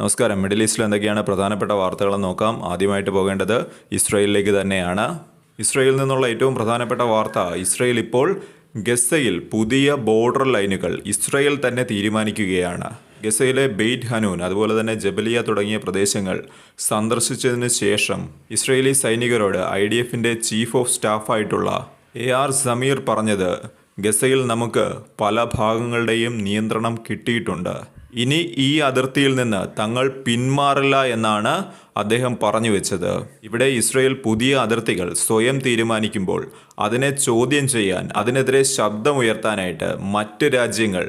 നമസ്കാരം. മിഡിൽ ഈസ്റ്റിൽ എന്തൊക്കെയാണ് പ്രധാനപ്പെട്ട വാർത്തകളെന്ന് നോക്കാം. ആദ്യമായിട്ട് പോകേണ്ടത് ഇസ്രായേലിലേക്ക് തന്നെയാണ്. ഇസ്രായേലിൽ നിന്നുള്ള ഏറ്റവും പ്രധാനപ്പെട്ട വാർത്ത, ഇസ്രായേൽ ഇപ്പോൾ ഗസയിൽ പുതിയ ബോർഡർ ലൈനുകൾ ഇസ്രായേൽ തന്നെ തീരുമാനിക്കുകയാണ്. ഗസയിലെ ബെയ്റ്റ് ഹനൂൻ അതുപോലെ തന്നെ ജബലിയ തുടങ്ങിയ പ്രദേശങ്ങൾ സന്ദർശിച്ചതിന് ശേഷം ഇസ്രായേലി സൈനികരോട് IDFന്റെ ചീഫ് ഓഫ് സ്റ്റാഫായിട്ടുള്ള AR സമീർ പറഞ്ഞത്, ഗസയിൽ നമുക്ക് പല ഭാഗങ്ങളുടെയും നിയന്ത്രണം കിട്ടിയിട്ടുണ്ട്. ഇനി ഈ അതിർത്തിയിൽ നിന്ന് തങ്ങൾ പിന്മാറില്ല എന്നാണ് അദ്ദേഹം പറഞ്ഞു വെച്ചത്. ഇവിടെ ഇസ്രായേൽ പുതിയ അതിർത്തികൾ സ്വയം തീരുമാനിക്കുമ്പോൾ അതിനെ ചോദ്യം ചെയ്യാൻ, അതിനെതിരെ ശബ്ദമുയർത്താനായിട്ട് മറ്റ് രാജ്യങ്ങൾ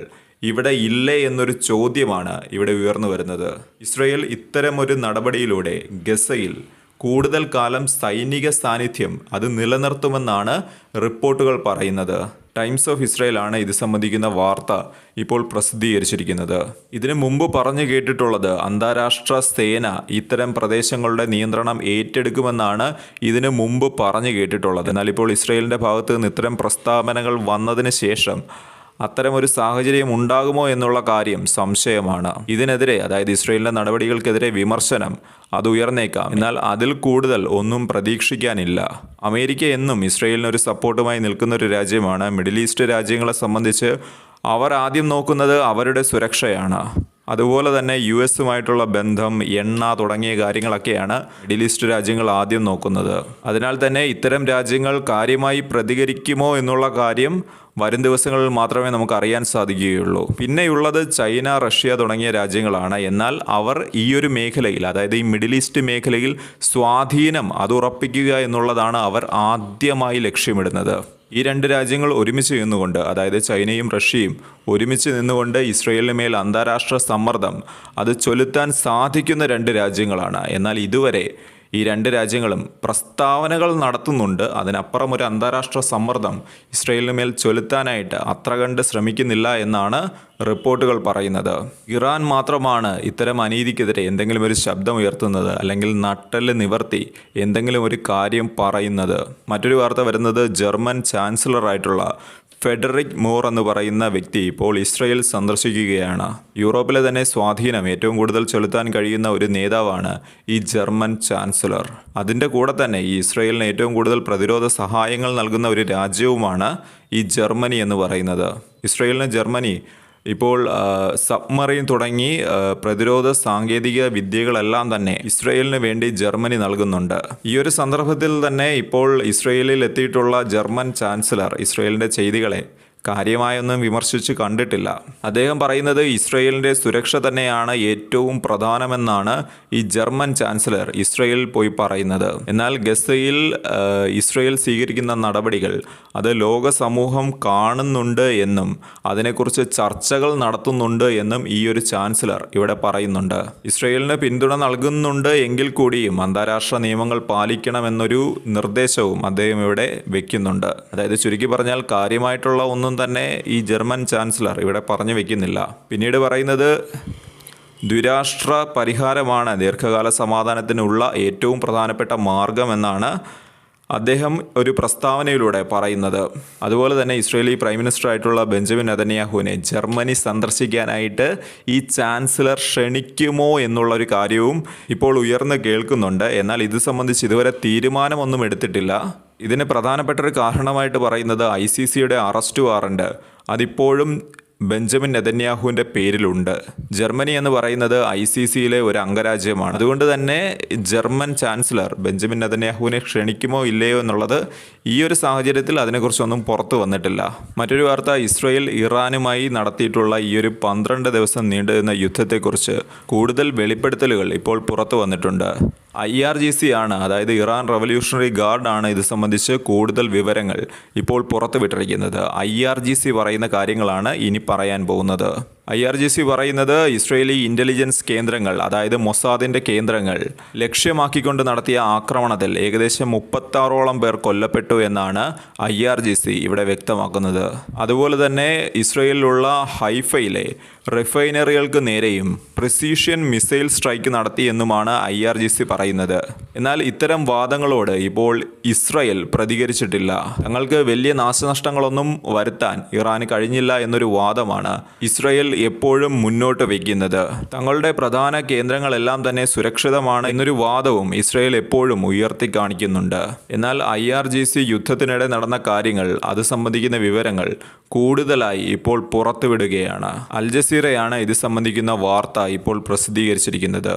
ഇവിടെ ഇല്ലേ എന്നൊരു ചോദ്യമാണ് ഇവിടെ ഉയർന്നു വരുന്നത്. ഇസ്രായേൽ ഇത്തരമൊരു നടപടിയിലൂടെ ഗസയിൽ കൂടുതൽ കാലം സൈനിക സാന്നിധ്യം അത് നിലനിർത്തുമെന്നാണ് റിപ്പോർട്ടുകൾ പറയുന്നത്. ടൈംസ് ഓഫ് ഇസ്രായേൽ ആണ് ഇത് സംബന്ധിക്കുന്ന വാർത്ത ഇപ്പോൾ പ്രസിദ്ധീകരിച്ചിരിക്കുന്നത്. ഇതിനു മുമ്പ് പറഞ്ഞു കേട്ടിട്ടുള്ളത് അന്താരാഷ്ട്ര സേന ഇത്തരം പ്രദേശങ്ങളുടെ നിയന്ത്രണം ഏറ്റെടുക്കുമെന്നാണ് ഇതിനു മുമ്പ് പറഞ്ഞു കേട്ടിട്ടുള്ളത്. എന്നാൽ ഇപ്പോൾ ഇസ്രായേലിൻ്റെ ഭാഗത്ത് നിന്ന് ഇത്തരം പ്രസ്താവനകൾ വന്നതിന് ശേഷം അത്തരമൊരു സാഹചര്യം ഉണ്ടാകുമോ എന്നുള്ള കാര്യം സംശയമാണ്. ഇതിനെതിരെ, അതായത് ഇസ്രായേലിൻ്റെ നടപടികൾക്കെതിരെ വിമർശനം അത് ഉയർന്നേക്കാം. എന്നാൽ അതിൽ കൂടുതൽ ഒന്നും പ്രതീക്ഷിക്കാനില്ല. അമേരിക്ക എന്നും ഇസ്രായേലിന് ഒരു സപ്പോർട്ടുമായി നിൽക്കുന്ന ഒരു രാജ്യമാണ്. മിഡിൽ ഈസ്റ്റ് രാജ്യങ്ങളെ സംബന്ധിച്ച് അവർ ആദ്യം നോക്കുന്നത് അവരുടെ സുരക്ഷയാണ്. അതുപോലെ തന്നെ US ബന്ധം, എണ്ണ തുടങ്ങിയ കാര്യങ്ങളൊക്കെയാണ് മിഡിൽ ഈസ്റ്റ് രാജ്യങ്ങൾ ആദ്യം നോക്കുന്നത്. അതിനാൽ തന്നെ ഇത്തരം രാജ്യങ്ങൾ കാര്യമായി പ്രതികരിക്കുമോ എന്നുള്ള കാര്യം വരും ദിവസങ്ങളിൽ മാത്രമേ നമുക്ക് അറിയാൻ സാധിക്കുകയുള്ളൂ. പിന്നെയുള്ളത് ചൈന, റഷ്യ തുടങ്ങിയ രാജ്യങ്ങളാണ്. എന്നാൽ അവർ ഈ ഒരു മേഖലയിൽ, അതായത് ഈ മിഡിൽ ഈസ്റ്റ് മേഖലയിൽ സ്വാധീനം അത് ഉറപ്പിക്കുക എന്നുള്ളതാണ് അവർ ആദ്യമായി ലക്ഷ്യമിടുന്നത്. ഈ രണ്ട് രാജ്യങ്ങൾ ഒരുമിച്ച് നിന്നുകൊണ്ട്, അതായത് ചൈനയും റഷ്യയും ഒരുമിച്ച് നിന്നുകൊണ്ട് ഇസ്രായേലിന് മേൽ അന്താരാഷ്ട്ര സമ്മർദ്ദം അത് ചെലുത്താൻ സാധിക്കുന്ന രണ്ട് രാജ്യങ്ങളാണ്. എന്നാൽ ഇതുവരെ ഈ രണ്ട് രാജ്യങ്ങളും പ്രസ്താവനകൾ നടത്തുന്നുണ്ട്. അതിനപ്പുറം ഒരു അന്താരാഷ്ട്ര സമ്മർദ്ദം ഇസ്രായേലിന് മേൽ ചെലുത്താനായിട്ട് അത്ര കണ്ട് ശ്രമിക്കുന്നില്ല എന്നാണ് റിപ്പോർട്ടുകൾ പറയുന്നത്. ഇറാൻ മാത്രമാണ് ഇത്തരം അനീതിക്കെതിരെ എന്തെങ്കിലും ഒരു ശബ്ദം ഉയർത്തുന്നത്, അല്ലെങ്കിൽ നട്ടെല്ല് നിവർത്തി എന്തെങ്കിലും ഒരു കാര്യം പറയുന്നത്. മറ്റൊരു വാർത്ത വരുന്നത്, ജർമ്മൻ ചാൻസലറായിട്ടുള്ള ഫെഡറിക് മോർ എന്ന് പറയുന്ന വ്യക്തി ഇപ്പോൾ ഇസ്രായേൽ സന്ദർശിക്കുകയാണ്. യൂറോപ്പിലെ തന്നെ സ്വാധീനം ഏറ്റവും കൂടുതൽ ചെലുത്താൻ കഴിയുന്ന ഒരു നേതാവാണ് ഈ ജർമ്മൻ ചാൻസലർ. അതിൻ്റെ കൂടെ തന്നെ ഈ ഇസ്രായേലിന് ഏറ്റവും കൂടുതൽ പ്രതിരോധ സഹായങ്ങൾ നൽകുന്ന ഒരു രാജ്യവുമാണ് ഈ ജർമ്മനി എന്ന് പറയുന്നത്. ഇസ്രായേലിന് ജർമ്മനി ഇപ്പോൾ സബ്മറീൻ തുടങ്ങി പ്രതിരോധ സാങ്കേതിക വിദ്യകളെല്ലാം തന്നെ ഇസ്രായേലിന് വേണ്ടി ജർമ്മനി നൽകുന്നുണ്ട്. ഈ ഒരു സന്ദർഭത്തിൽ തന്നെ ഇപ്പോൾ ഇസ്രായേലിൽ എത്തിയിട്ടുള്ള ജർമ്മൻ ചാൻസലർ ഇസ്രായേലിൻ്റെ ചെയ്തികളെ കാര്യമായൊന്നും വിമർശിച്ച് കണ്ടിട്ടില്ല. അദ്ദേഹം പറയുന്നത് ഇസ്രായേലിൻ്റെ സുരക്ഷ തന്നെയാണ് ഏറ്റവും പ്രധാനമെന്നാണ് ഈ ജർമ്മൻ ചാൻസലർ ഇസ്രായേലിൽ പോയി പറയുന്നത്. എന്നാൽ ഗസയിൽ ഇസ്രായേൽ സ്വീകരിക്കുന്ന നടപടികൾ അത് ലോക സമൂഹം കാണുന്നുണ്ട് എന്നും അതിനെക്കുറിച്ച് ചർച്ചകൾ നടത്തുന്നുണ്ട് എന്നും ഈ ഒരു ചാൻസലർ ഇവിടെ പറയുന്നുണ്ട്. ഇസ്രായേലിന് പിന്തുണ നൽകുന്നുണ്ട് എങ്കിൽ കൂടിയും അന്താരാഷ്ട്ര നിയമങ്ങൾ പാലിക്കണമെന്നൊരു നിർദ്ദേശവും അദ്ദേഹം ഇവിടെ വെക്കുന്നുണ്ട്. അതായത് ചുരുക്കി പറഞ്ഞാൽ കാര്യമായിട്ടുള്ള ഒന്നും തന്നെ ഈ ജർമ്മൻ ചാൻസലർ ഇവിടെ പറഞ്ഞു വെക്കുന്നില്ല. പിന്നീട് പറയുന്നത്, ദ്വിരാഷ്ട്ര പരിഹാരമാണ് ദീർഘകാല സമാധാനത്തിനുള്ള ഏറ്റവും പ്രധാനപ്പെട്ട മാർഗമെന്നാണ് അദ്ദേഹം ഒരു പ്രസ്താവനയിലൂടെ പറയുന്നത്. അതുപോലെ തന്നെ ഇസ്രായേലി പ്രൈം മിനിസ്റ്റർ ആയിട്ടുള്ള ബെഞ്ചമിൻ നെതന്യാഹുവിനെ ജർമ്മനി സന്ദർശിക്കാനായിട്ട് ഈ ചാൻസലർ ക്ഷണിക്കുമോ എന്നുള്ളൊരു കാര്യവും ഇപ്പോൾ ഉയർന്ന് കേൾക്കുന്നുണ്ട്. എന്നാൽ ഇത് സംബന്ധിച്ച് ഇതുവരെ തീരുമാനമൊന്നും എടുത്തിട്ടില്ല. ഇതിന് പ്രധാനപ്പെട്ട ഒരു കാരണമായിട്ട് പറയുന്നത് ICCയുടെ അറസ്റ്റ് വാറണ്ട് അതിപ്പോഴും ബെഞ്ചമിൻ നെതന്യാഹുവിൻ്റെ പേരിലുണ്ട്. ജർമ്മനി എന്ന് പറയുന്നത് ICCയിലെ ഒരു അംഗരാജ്യമാണ്. അതുകൊണ്ട് തന്നെ ജർമ്മൻ ചാൻസലർ ബെഞ്ചമിൻ നെതന്യാഹുവിനെ ക്ഷണിക്കുമോ ഇല്ലയോ എന്നുള്ളത് ഈ ഒരു സാഹചര്യത്തിൽ അതിനെക്കുറിച്ചൊന്നും പുറത്തു വന്നിട്ടില്ല. മറ്റൊരു വാർത്ത, ഇസ്രായേൽ ഇറാനുമായി നടത്തിയിട്ടുള്ള ഈ ഒരു 12 ദിവസം നീണ്ടുനിന്ന യുദ്ധത്തെക്കുറിച്ച് കൂടുതൽ വെളിപ്പെടുത്തലുകൾ ഇപ്പോൾ പുറത്തു വന്നിട്ടുണ്ട്. IRGC ആണ്, അതായത് ഇറാൻ റവല്യൂഷണറി ഗാർഡ് ആണ് ഇത് സംബന്ധിച്ച് കൂടുതൽ വിവരങ്ങൾ ഇപ്പോൾ പുറത്തുവിട്ടിരിക്കുന്നത്. IRGC പറയുന്ന കാര്യങ്ങളാണ് ഇനി പറയാൻ പോകുന്നത്. IRGC പറയുന്നത്, ഇസ്രായേലി ഇൻ്റലിജൻസ് കേന്ദ്രങ്ങൾ, അതായത് മൊസാദിൻ്റെ കേന്ദ്രങ്ങൾ ലക്ഷ്യമാക്കിക്കൊണ്ട് നടത്തിയ ആക്രമണത്തിൽ ഏകദേശം 36ഓളം പേർ കൊല്ലപ്പെട്ടു എന്നാണ് IRGC ഇവിടെ വ്യക്തമാക്കുന്നത്. അതുപോലെ തന്നെ ഇസ്രായേലിലുള്ള ഹൈഫയിലെ റിഫൈനറികൾക്ക് നേരെയും പ്രിസീഷ്യൻ മിസൈൽ സ്ട്രൈക്ക് നടത്തിയെന്നുമാണ് IRGC പറയുന്നത്. എന്നാൽ ഇത്തരം വാദങ്ങളോട് ഇപ്പോൾ ഇസ്രായേൽ പ്രതികരിച്ചിട്ടില്ല. തങ്ങൾക്ക് വലിയ നാശനഷ്ടങ്ങളൊന്നും വരുത്താൻ ഇറാന് കഴിഞ്ഞില്ല എന്നൊരു വാദമാണ് ഇസ്രായേൽ എപ്പോഴും മുന്നോട്ട് വയ്ക്കുന്നത്. തങ്ങളുടെ പ്രധാന കേന്ദ്രങ്ങളെല്ലാം തന്നെ സുരക്ഷിതമാണ് എന്നൊരു വാദവും ഇസ്രയേൽ എപ്പോഴും ഉയർത്തി കാണിക്കുന്നുണ്ട്. എന്നാൽ IRGC യുദ്ധത്തിനിടെ നടന്ന കാര്യങ്ങൾ, അത് സംബന്ധിക്കുന്ന വിവരങ്ങൾ കൂടുതലായി ഇപ്പോൾ പുറത്തുവിടുകയാണ്. അൽ ജസീറയാണ് ഇത് സംബന്ധിക്കുന്ന വാർത്ത ഇപ്പോൾ പ്രസിദ്ധീകരിച്ചിരിക്കുന്നത്.